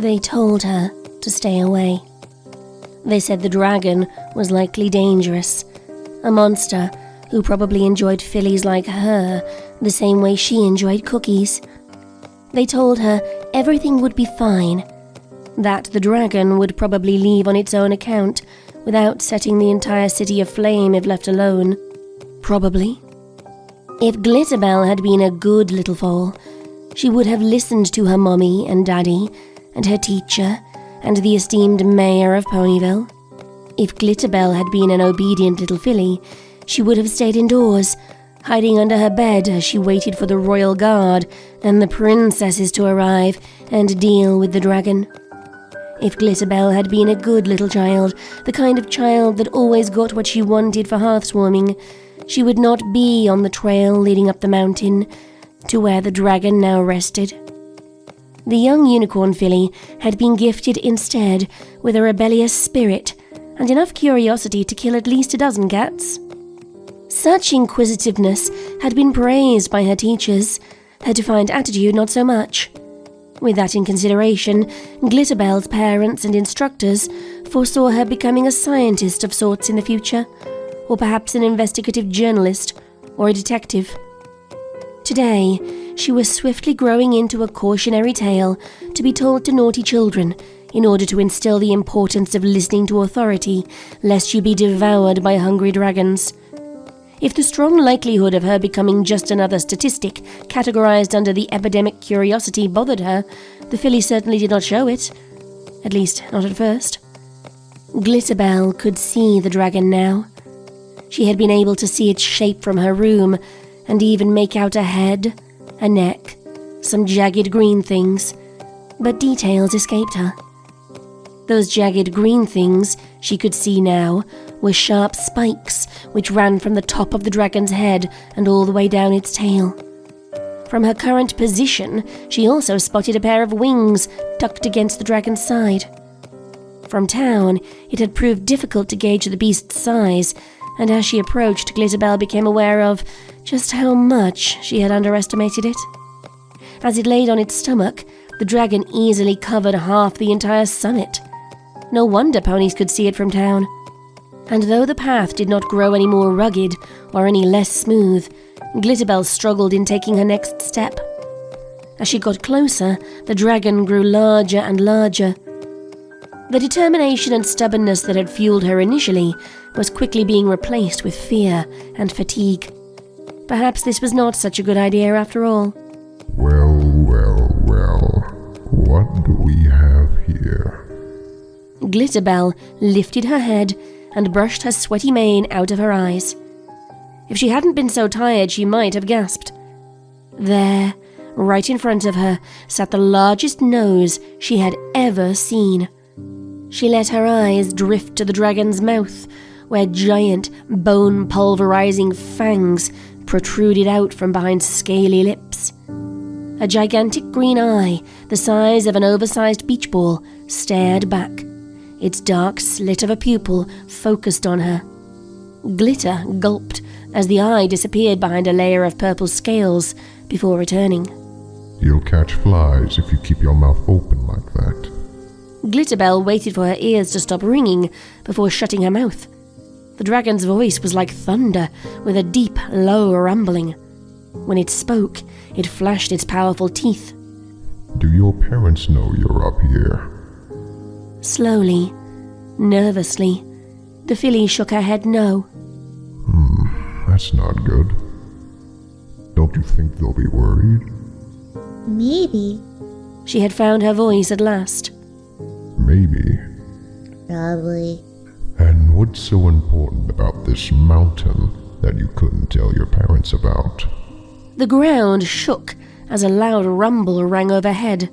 They told her to stay away. They said the dragon was likely dangerous, a monster who probably enjoyed fillies like her the same way she enjoyed cookies. They told her everything would be fine, that the dragon would probably leave on its own account without setting the entire city aflame if left alone. Probably. If Glitterbell had been a good little foal, she would have listened to her mommy and daddy and her teacher and the esteemed mayor of Ponyville. If Glitterbell had been an obedient little filly, she would have stayed indoors, hiding under her bed as she waited for the royal guard and the princesses to arrive and deal with the dragon. If Glitterbell had been a good little child, the kind of child that always got what she wanted for hearth warming, she would not be on the trail leading up the mountain to where the dragon now rested. The young unicorn filly had been gifted instead with a rebellious spirit and enough curiosity to kill at least a dozen cats. Such inquisitiveness had been praised by her teachers, her defiant attitude not so much. With that in consideration, Glitterbell's parents and instructors foresaw her becoming a scientist of sorts in the future, or perhaps an investigative journalist or a detective. Today, she was swiftly growing into a cautionary tale to be told to naughty children in order to instill the importance of listening to authority, lest you be devoured by hungry dragons. If the strong likelihood of her becoming just another statistic categorized under the epidemic curiosity bothered her, the filly certainly did not show it. At least, not at first. Glitterbell could see the dragon now. She had been able to see its shape from her room, and even make out a head, a neck, some jagged green things, but details escaped her. Those jagged green things, she could see now, were sharp spikes which ran from the top of the dragon's head and all the way down its tail. From her current position, she also spotted a pair of wings tucked against the dragon's side. From town, it had proved difficult to gauge the beast's size, and as she approached, Glitterbell became aware of just how much she had underestimated it. As it laid on its stomach, the dragon easily covered half the entire summit. No wonder ponies could see it from town. And though the path did not grow any more rugged or any less smooth, Glitterbell struggled in taking her next step. As she got closer, the dragon grew larger and larger. The determination and stubbornness that had fueled her initially was quickly being replaced with fear and fatigue. Perhaps this was not such a good idea after all. Well, what do we have here? Glitterbell lifted her head and brushed her sweaty mane out of her eyes. If she hadn't been so tired, she might have gasped. There, right in front of her, sat the largest nose she had ever seen. She let her eyes drift to the dragon's mouth, where giant, bone-pulverizing fangs protruded out from behind scaly lips. A gigantic green eye, the size of an oversized beach ball, stared back, its dark slit of a pupil focused on her. Glitter gulped as the eye disappeared behind a layer of purple scales before returning. You'll catch flies if you keep your mouth open like that. Glitterbell waited for her ears to stop ringing before shutting her mouth. The dragon's voice was like thunder, with a deep, low rumbling. When it spoke, it flashed its powerful teeth. Do your parents know you're up here? Slowly, nervously, the filly shook her head no. That's not good. Don't you think they'll be worried? Maybe. She had found her voice at last. Maybe. Probably. And what's so important about this mountain that you couldn't tell your parents about? The ground shook as a loud rumble rang overhead.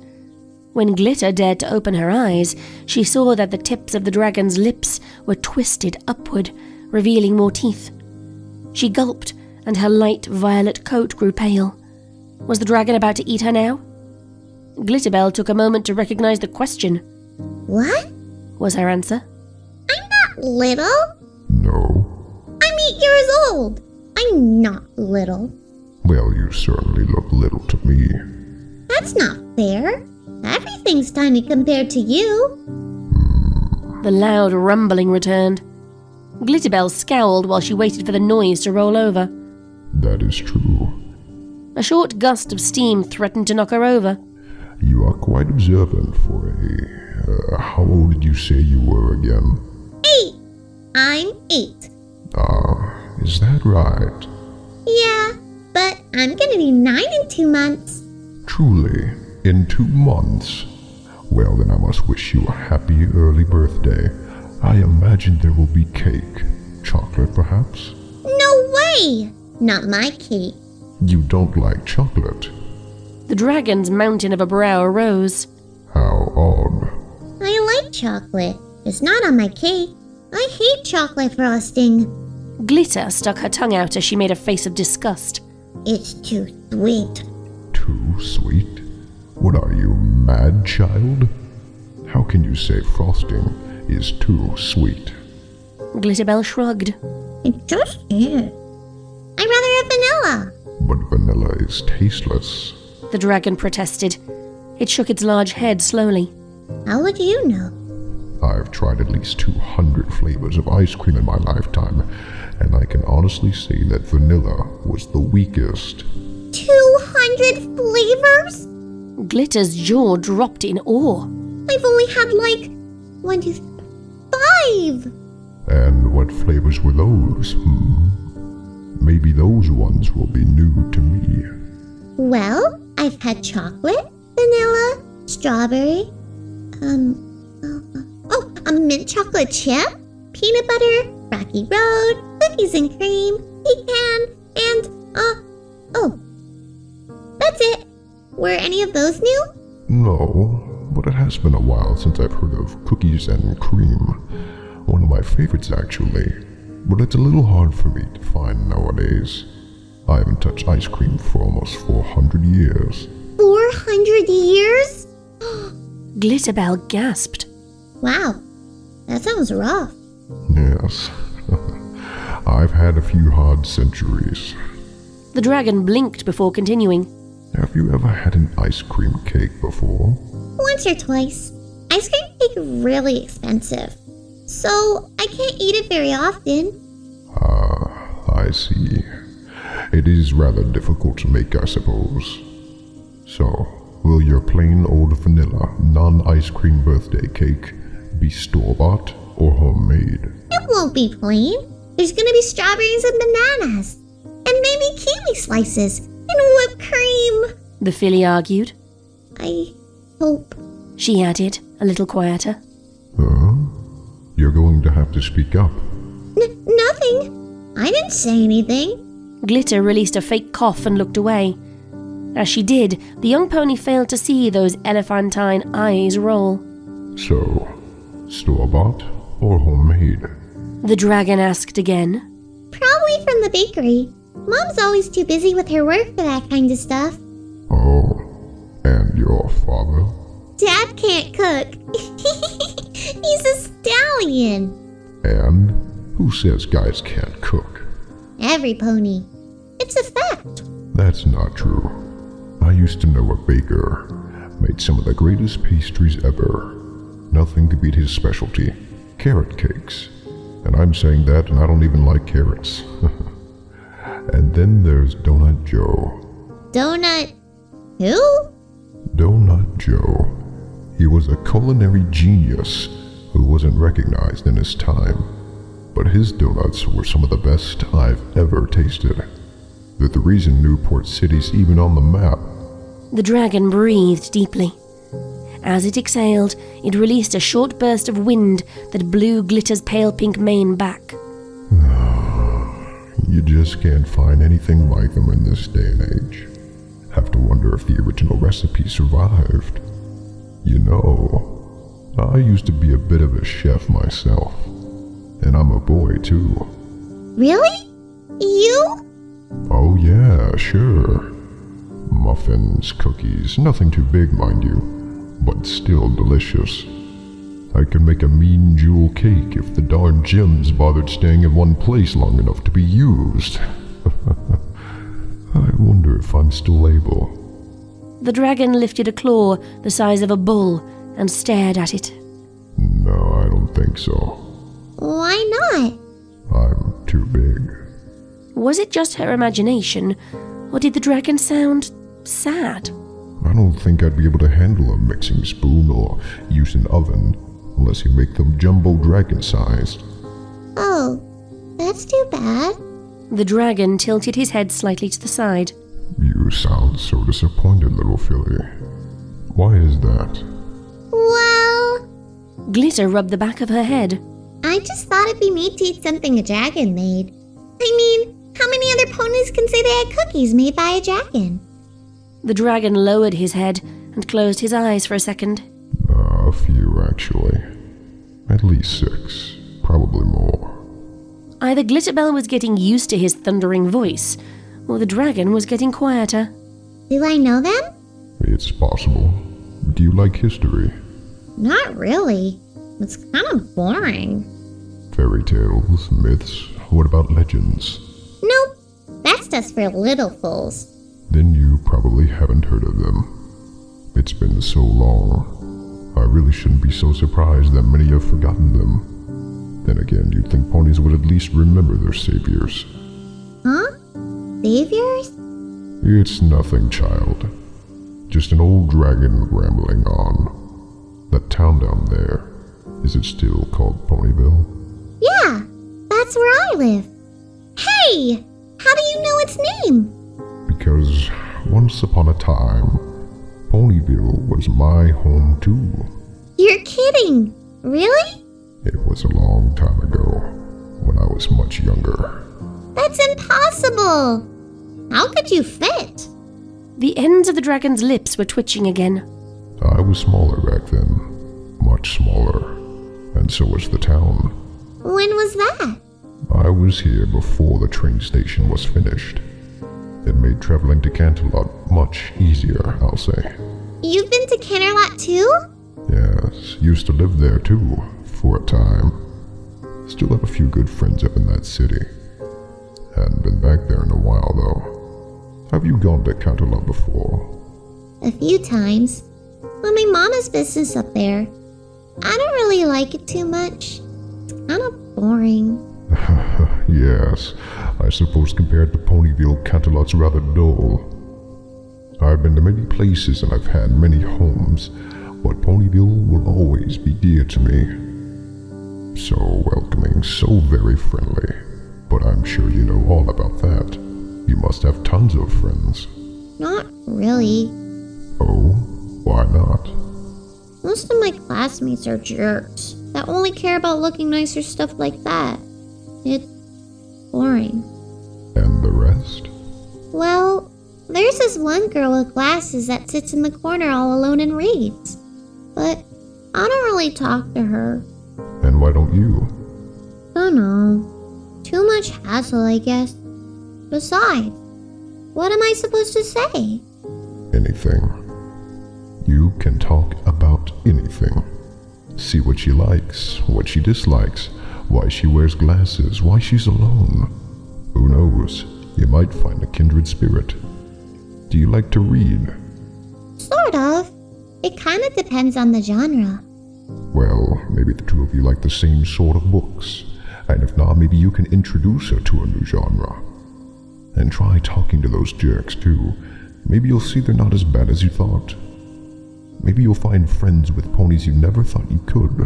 When Glitter dared to open her eyes, she saw that the tips of the dragon's lips were twisted upward, revealing more teeth. She gulped, and her light violet coat grew pale. Was the dragon about to eat her now? Glitterbell took a moment to recognize the question. What? Was her answer. I'm not little. No. I'm 8 years old. I'm not little. Well, you certainly look little to me. That's not fair. Everything Nothing's tiny compared to you. The loud rumbling returned. Glitterbell scowled while she waited for the noise to roll over. That is true. A short gust of steam threatened to knock her over. You are quite observant for a... how old did you say you were again? 8. I'm 8. Is that right? Yeah, but I'm gonna be 9 in 2 months. Truly, in 2 months? Well, then I must wish you a happy early birthday. I imagine there will be cake. Chocolate, perhaps? No way! Not my cake. You don't like chocolate? The dragon's mountain of a brow arose. How odd. I like chocolate. It's not on my cake. I hate chocolate frosting. Glitter stuck her tongue out as she made a face of disgust. It's too sweet. Too sweet? What are you, mad child? How can you say frosting is too sweet? Glitterbell shrugged. It just is. I'd rather have vanilla. But vanilla is tasteless. The dragon protested. It shook its large head slowly. How would you know? I've tried at least 200 flavors of ice cream in my lifetime, and I can honestly say that vanilla was the weakest. 200 flavors? Glitter's jaw dropped in awe. I've only had 1, 2, 5. And what flavors were those? Maybe those ones will be new to me. Well, I've had chocolate, vanilla, strawberry, a mint chocolate chip, peanut butter, Rocky Road, cookies and cream, pecan, and, that's it. Were any of those new? No, but it has been a while since I've heard of cookies and cream. One of my favorites, actually, but it's a little hard for me to find nowadays. I haven't touched ice cream for almost 400 years. 400 years? Glitterbell gasped. Wow, that sounds rough. Yes. I've had a few hard centuries. The dragon blinked before continuing. Have you ever had an ice cream cake before? Once or twice. Ice cream cake is really expensive, so I can't eat it very often. I see. It is rather difficult to make, I suppose. So, will your plain old vanilla, non-ice cream birthday cake be store-bought or homemade? It won't be plain. There's gonna be strawberries and bananas, and maybe kiwi slices, and whipped cream. The filly argued. I hope. She added, a little quieter. Huh? You're going to have to speak up. Nothing. I didn't say anything. Glitter released a fake cough and looked away. As she did, the young pony failed to see those elephantine eyes roll. So, store-bought or homemade? The dragon asked again. Probably from the bakery. Mom's always too busy with her work for that kind of stuff. Oh, and your father? Dad can't cook. He's a stallion. And who says guys can't cook? Every pony. It's a fact. That's not true. I used to know a baker. Made some of the greatest pastries ever. Nothing could beat his specialty, carrot cakes. And I'm saying that and I don't even like carrots. And then there's Donut Joe. Donut... who? Donut Joe. He was a culinary genius who wasn't recognized in his time. But his donuts were some of the best I've ever tasted. They're the reason Newport City's even on the map. The dragon breathed deeply. As it exhaled, it released a short burst of wind that blew Glitter's pale pink mane back. You just can't find anything like them in this day and age. Have to wonder if the original recipe survived. You know, I used to be a bit of a chef myself. And I'm a boy, too. Really? You? Oh yeah, sure. Muffins, cookies, nothing too big, mind you, but still delicious. I could make a mean jewel cake if the darn gems bothered staying in one place long enough to be used. I wonder if I'm still able. The dragon lifted a claw the size of a bull and stared at it. No, I don't think so. Why not? I'm too big. Was it just her imagination, or did the dragon sound sad? I don't think I'd be able to handle a mixing spoon or use an oven unless you make them jumbo dragon-sized. Oh, that's too bad. The dragon tilted his head slightly to the side. You sound so disappointed, little filly. Why is that? Well, Glitter rubbed the back of her head. I just thought it'd be neat to eat something a dragon made. I mean, how many other ponies can say they had cookies made by a dragon? The dragon lowered his head and closed his eyes for a second. A few, actually. At least 6. Probably more. Either Glitterbell was getting used to his thundering voice, or the dragon was getting quieter. Do I know them? It's possible. Do you like history? Not really. It's kind of boring. Fairy tales, myths, what about legends? Nope, that's just for little fools. Then you probably haven't heard of them. It's been so long. I really shouldn't be so surprised that many have forgotten them. Then again, you'd think ponies would at least remember their saviors. Huh? Saviors? It's nothing, child. Just an old dragon rambling on. That town down there, is it still called Ponyville? Yeah, that's where I live. Hey! How do you know its name? Because once upon a time, Ponyville was my home too. You're kidding! Really? It was a long time ago, when I was much younger. That's impossible! How could you fit? The ends of the dragon's lips were twitching again. I was smaller back then, much smaller, and so was the town. When was that? I was here before the train station was finished. It made traveling to Canterlot much easier, I'll say. You've been to Canterlot too? Yes, used to live there too, for a time. Still have a few good friends up in that city. Hadn't been back there in a while, though. Have you gone to Canterlot before? A few times. But my mom has business up there. I don't really like it too much. It's kind of boring. Yes, I suppose compared to Ponyville, Canterlot's rather dull. I've been to many places and I've had many homes, but Ponyville will always be dear to me. So welcoming, so very friendly. But I'm sure you know all about that. You must have tons of friends. Not really. Oh, why not? Most of my classmates are jerks that only care about looking nice or stuff like that. It's boring. And the rest? Well, there's this one girl with glasses that sits in the corner all alone and reads. But I don't really talk to her. And why don't you? Dunno. Too much hassle, I guess. Besides, what am I supposed to say? Anything. You can talk about anything. See what she likes, what she dislikes, why she wears glasses, why she's alone. Who knows, you might find a kindred spirit. Do you like to read? Sort of. It kind of depends on the genre. Well, maybe the two of you like the same sort of books. And if not, maybe you can introduce her to a new genre. And try talking to those jerks too. Maybe you'll see they're not as bad as you thought. Maybe you'll find friends with ponies you never thought you could.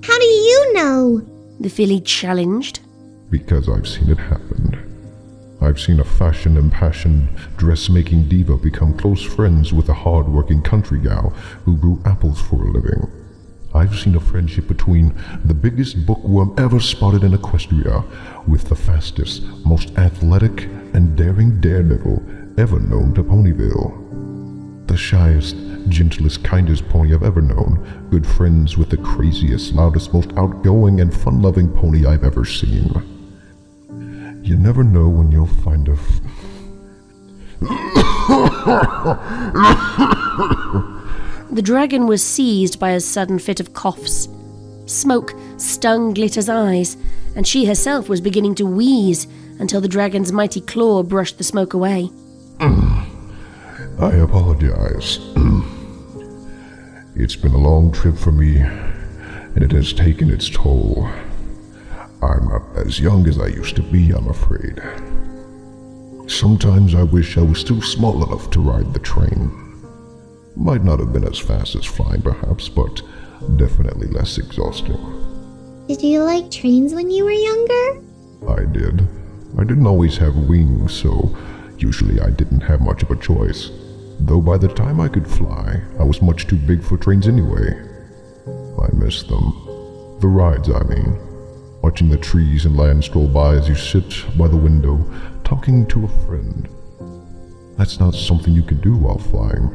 How do you know? The filly challenged. Because I've seen it happen. I've seen a fashion-impassioned, dressmaking diva become close friends with a hard-working country gal who grew apples for a living. I've seen a friendship between the biggest bookworm ever spotted in Equestria with the fastest, most athletic, and daring daredevil ever known to Ponyville. The shyest, gentlest, kindest pony I've ever known, good friends with the craziest, loudest, most outgoing, and fun-loving pony I've ever seen. You never know when you'll find a The dragon was seized by a sudden fit of coughs. Smoke stung Glitter's eyes, and she herself was beginning to wheeze until the dragon's mighty claw brushed the smoke away. I apologize. It's been a long trip for me, and it has taken its toll. I'm not as young as I used to be, I'm afraid. Sometimes I wish I was still small enough to ride the train. Might not have been as fast as flying, perhaps, but definitely less exhausting. Did you like trains when you were younger? I did. I didn't always have wings, so usually I didn't have much of a choice. Though by the time I could fly, I was much too big for trains anyway. I miss them. The rides, I mean. Watching the trees and land stroll by as you sit by the window, talking to a friend. That's not something you can do while flying.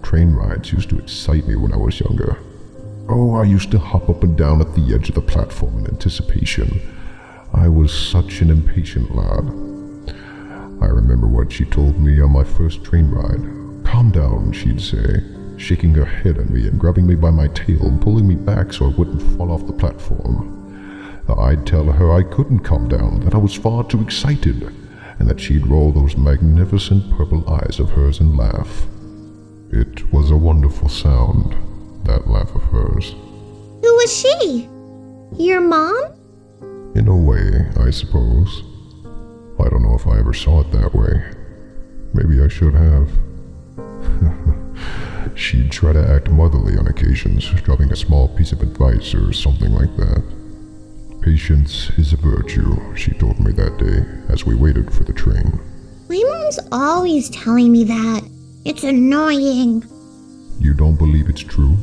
Train rides used to excite me when I was younger. Oh, I used to hop up and down at the edge of the platform in anticipation. I was such an impatient lad. I remember what she told me on my first train ride. "Calm down," she'd say, shaking her head at me and grabbing me by my tail and pulling me back so I wouldn't fall off the platform. I'd tell her I couldn't calm down, that I was far too excited, and that she'd roll those magnificent purple eyes of hers and laugh. It was a wonderful sound, that laugh of hers. Who was she? Your mom? In a way, I suppose. I don't know if I ever saw it that way. Maybe I should have. She'd try to act motherly on occasions, dropping a small piece of advice or something like that. Patience is a virtue, she told me that day as we waited for the train. My mom's always telling me that. It's annoying. You don't believe it's true?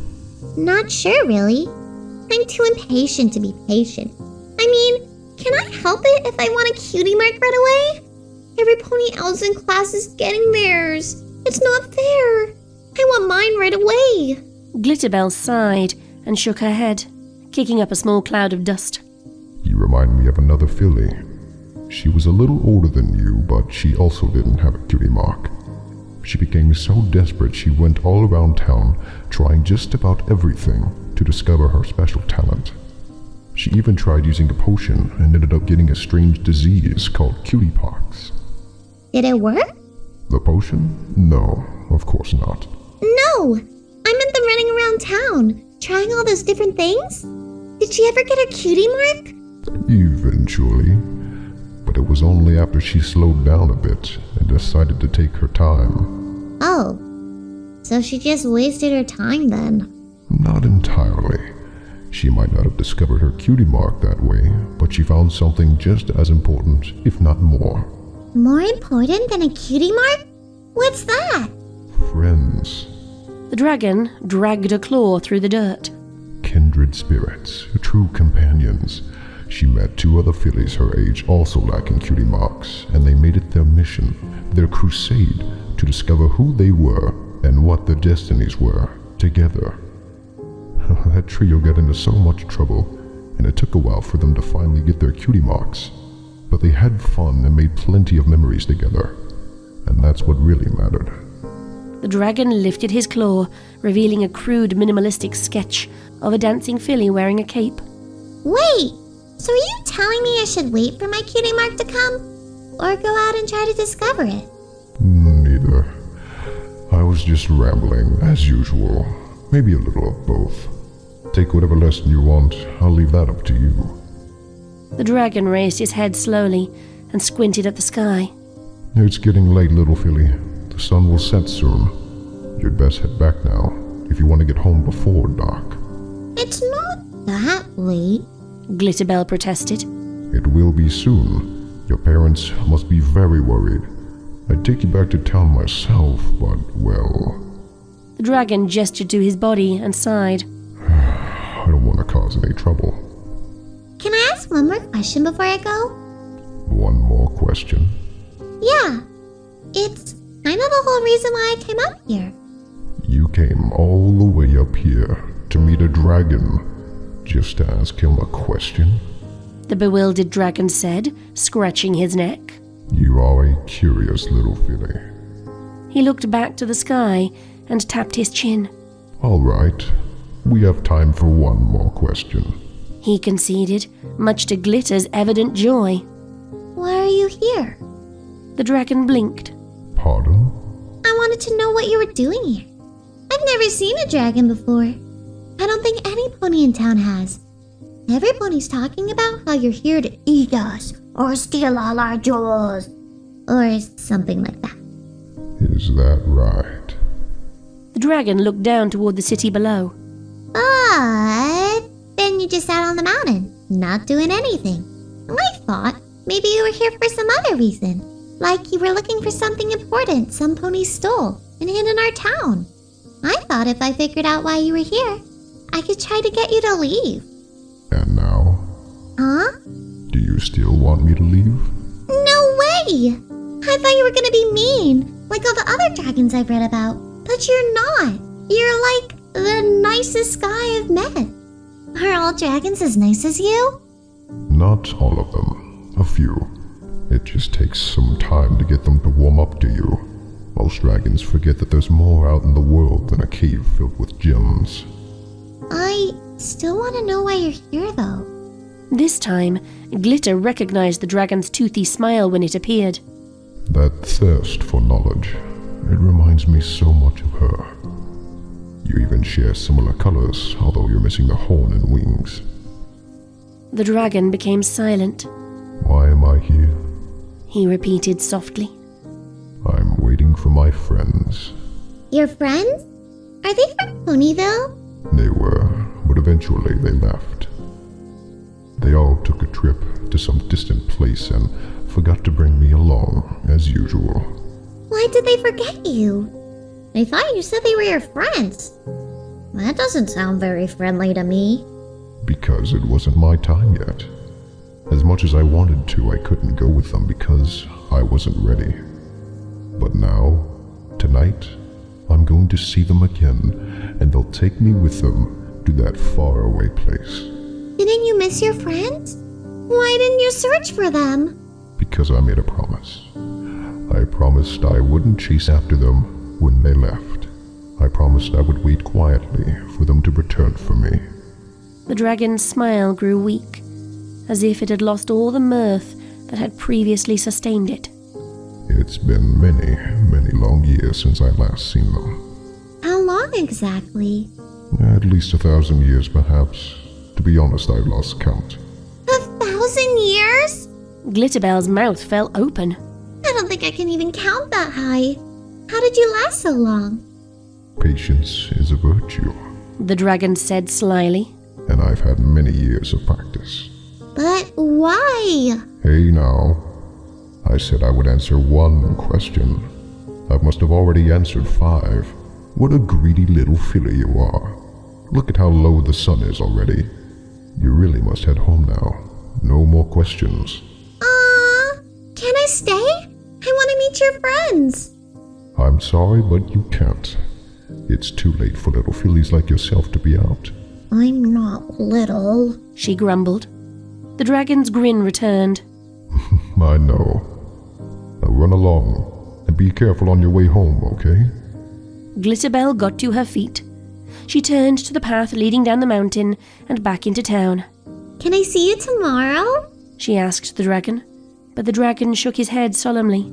Not sure, really. I'm too impatient to be patient. I mean, can I help it if I want a cutie mark right away? Every pony else in class is getting theirs. It's not fair. I want mine right away. Glitterbell sighed and shook her head, kicking up a small cloud of dust. You remind me of another filly. She was a little older than you, but she also didn't have a cutie mark. She became so desperate she went all around town, trying just about everything to discover her special talent. She even tried using a potion and ended up getting a strange disease called cutie pox. Did it work? The potion? No, of course not. No! I meant the running around town, trying all those different things. Did she ever get her cutie mark? Eventually. But it was only after she slowed down a bit and decided to take her time. Oh. So she just wasted her time then. Not entirely. She might not have discovered her cutie mark that way, but she found something just as important, if not more. More important than a cutie mark? What's that? Friends. The dragon dragged a claw through the dirt. Kindred spirits, true companions. She met two other fillies her age also lacking cutie marks, and they made it their mission, their crusade, to discover who they were and what their destinies were, together. That trio got into so much trouble, and it took a while for them to finally get their cutie marks. But they had fun and made plenty of memories together, and that's what really mattered. The dragon lifted his claw, revealing a crude, minimalistic sketch of a dancing filly wearing a cape. Wait! So are you telling me I should wait for my cutie mark to come? Or go out and try to discover it? Neither. I was just rambling, as usual. Maybe a little of both. Take whatever lesson you want. I'll leave that up to you. The dragon raised his head slowly and squinted at the sky. It's getting late, little filly. The sun will set soon. You'd best head back now, if you want to get home before dark. It's not that late. Glitterbell protested. It will be soon. Your parents must be very worried. I'd take you back to town myself, but, well... The dragon gestured to his body and sighed. I don't want to cause any trouble. Can I ask one more question before I go? One more question? Yeah. It's kind of the whole reason why I came up here. You came all the way up here to meet a dragon just to ask him a question? The bewildered dragon said, scratching his neck. You are a curious little filly. He looked back to the sky and tapped his chin. All right. We have time for one more question. He conceded, much to Glitter's evident joy. Why are you here? The dragon blinked. Pardon? I wanted to know what you were doing here. I've never seen a dragon before. I don't think any pony in town has. Every pony's talking about how you're here to eat us, or steal all our jewels, or something like that. Is that right? The dragon looked down toward the city below. But then you just sat on the mountain, not doing anything. I thought maybe you were here for some other reason, like you were looking for something important some ponies stole and hid in our town. I thought if I figured out why you were here, I could try to get you to leave. And now? Huh? Do you still want me to leave? No way! I thought you were gonna be mean, like all the other dragons I've read about. But you're not. You're like the nicest guy I've met. Are all dragons as nice as you? Not all of them. A few. It just takes some time to get them to warm up to you. Most dragons forget that there's more out in the world than a cave filled with gems. I still want to know why you're here, though. This time, Glitter recognized the dragon's toothy smile when it appeared. That thirst for knowledge, it reminds me so much of her. You even share similar colors, although you're missing the horn and wings. The dragon became silent. Why am I here? He repeated softly. I'm waiting for my friends. Your friends? Are they from Ponyville? They were, but eventually they left. They all took a trip to some distant place and forgot to bring me along, as usual. Why did they forget you? I thought you said they were your friends. That doesn't sound very friendly to me. Because it wasn't my time yet. As much as I wanted to, I couldn't go with them because I wasn't ready. But now, tonight, I'm going to see them again, and they'll take me with them to that faraway place. Didn't you miss your friends? Why didn't you search for them? Because I made a promise. I promised I wouldn't chase after them when they left. I promised I would wait quietly for them to return for me. The dragon's smile grew weak, as if it had lost all the mirth that had previously sustained it. It's been many, many long years since I last seen them. How long exactly? At least 1,000 years, perhaps. To be honest, I've lost count. 1,000 years? Glitterbell's mouth fell open. I don't think I can even count that high. How did you last so long? Patience is a virtue, The dragon said slyly. and I've had many years of practice. But why? Hey now, I said I would answer one question. I must have already answered 5. What a greedy little filly you are. Look at how low the sun is already. You really must head home now. No more questions. Can I stay? I want to meet your friends. I'm sorry, but you can't. It's too late for little fillies like yourself to be out. I'm not little. She grumbled. The dragon's grin returned. I know. Now run along, and be careful on your way home, okay? Glitterbell got to her feet. She turned to the path leading down the mountain and back into town. Can I see you tomorrow? She asked the dragon, but the dragon shook his head solemnly.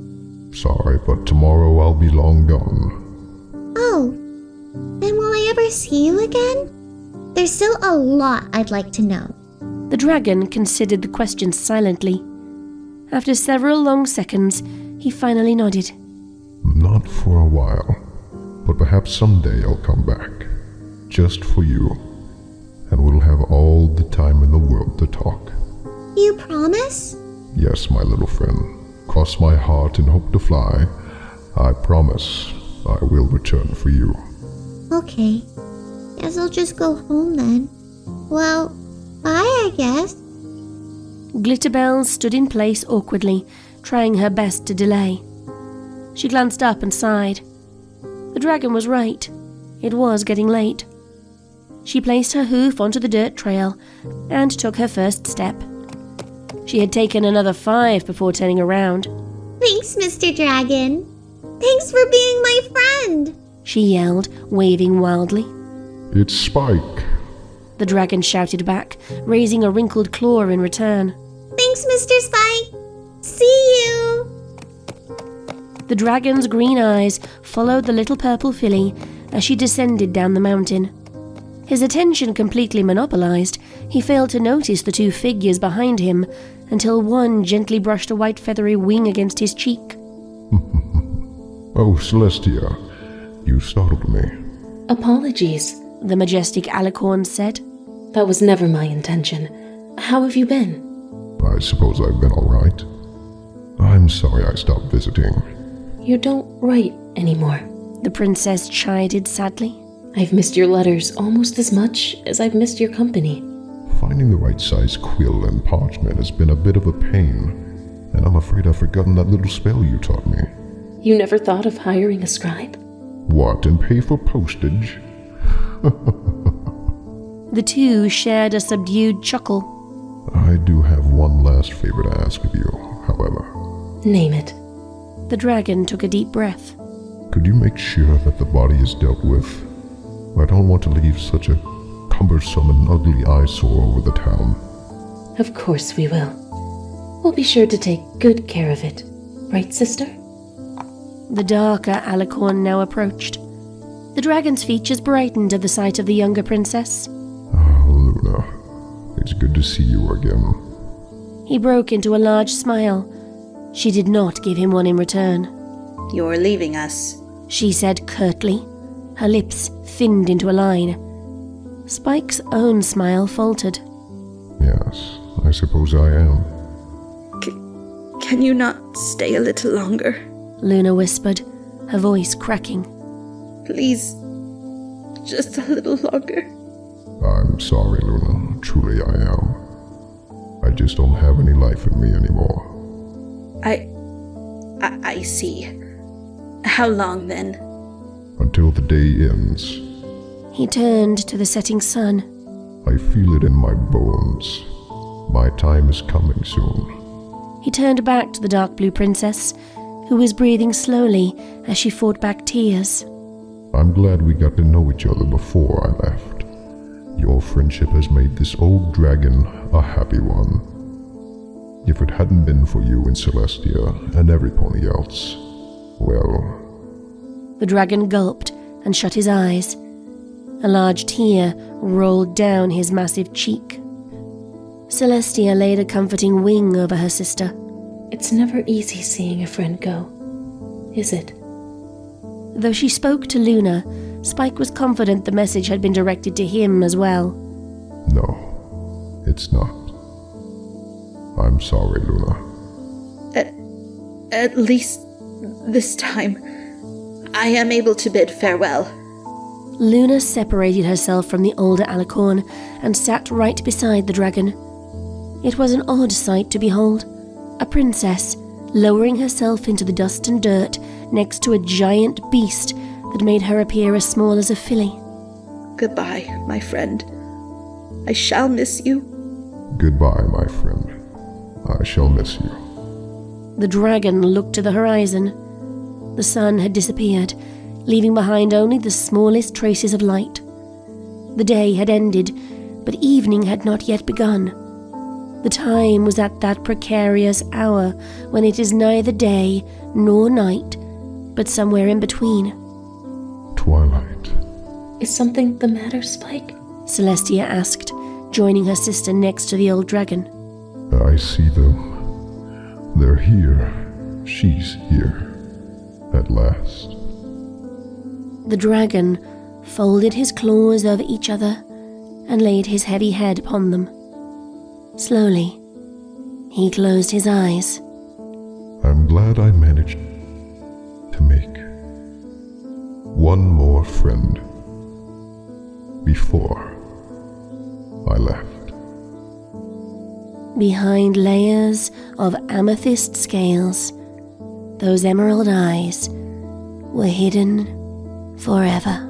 Sorry, but tomorrow I'll be long gone. Oh, then will I ever see you again? There's still a lot I'd like to know. The dragon considered the question silently. After several long seconds, he finally nodded. Not for a while, but perhaps someday I'll come back. Just for you. And we'll have all the time in the world to talk. You promise? Yes, my little friend. Cross my heart and hope to fly. I promise I will return for you. Okay. Guess I'll just go home then. Well, bye, I guess. Glitterbell stood in place awkwardly, trying her best to delay. She glanced up and sighed. The dragon was right. It was getting late. She placed her hoof onto the dirt trail and took her first step. She had taken another 5 before turning around. Thanks, Mr. Dragon. Thanks for being my friend. She yelled, waving wildly. It's Spike. The dragon shouted back, raising a wrinkled claw in return. Thanks, Mr. Spike. See you. The dragon's green eyes followed the little purple filly as she descended down the mountain. His attention completely monopolized, he failed to notice the two figures behind him until one gently brushed a white feathery wing against his cheek. Oh, Celestia, you startled me. Apologies, The majestic alicorn said. that was never my intention. How have you been? I suppose I've been all right. I'm sorry I stopped visiting. You don't write anymore. The princess chided sadly. I've missed your letters almost as much as I've missed your company. Finding the right size quill and parchment has been a bit of a pain, and I'm afraid I've forgotten that little spell you taught me. You never thought of hiring a scribe? What, and pay for postage? The two shared a subdued chuckle. I do have one last favor to ask of you, however. Name it. The dragon took a deep breath. Could you make sure that the body is dealt with? I don't want to leave such a cumbersome and ugly eyesore over the town. Of course we will. We'll be sure to take good care of it. Right, sister? The darker alicorn now approached. The dragon's features brightened at the sight of the younger princess. Oh, Luna, it's good to see you again. He broke into a large smile. She did not give him one in return. You're leaving us. She said curtly, her lips thinned into a line. Spike's own smile faltered. Yes, I suppose I am. Can you not stay a little longer? Luna whispered, her voice cracking. Please, just a little longer. I'm sorry, Luna. Truly I am. I just don't have any life in me anymore. I see. How long then? Until the day ends. He turned to the setting sun. I feel it in my bones. My time is coming soon. He turned back to the dark blue princess, who was breathing slowly as she fought back tears. I'm glad we got to know each other before I left. Your friendship has made this old dragon a happy one. If it hadn't been for you and Celestia and every pony else, well... The dragon gulped and shut his eyes. A large tear rolled down his massive cheek. Celestia laid a comforting wing over her sister. It's never easy seeing a friend go, is it? Though she spoke to Luna, Spike was confident the message had been directed to him as well. No, it's not. I'm sorry, Luna. At least this time, I am able to bid farewell. Luna separated herself from the older alicorn and sat right beside the dragon. It was an odd sight to behold. A princess lowering herself into the dust and dirt next to a giant beast that made her appear as small as a filly. Goodbye, my friend. I shall miss you. Goodbye, my friend. I shall miss you. The dragon looked to the horizon. The sun had disappeared, leaving behind only the smallest traces of light. The day had ended, but evening had not yet begun. The time was at that precarious hour when it is neither day nor night, but somewhere in between. Twilight. Is something the matter, Spike? Celestia asked, joining her sister next to the old dragon. I see them. They're here. She's here. At last. The dragon folded his claws over each other and laid his heavy head upon them. Slowly, he closed his eyes. I'm glad I managed to make one more friend before I left. Behind layers of amethyst scales, those emerald eyes were hidden forever.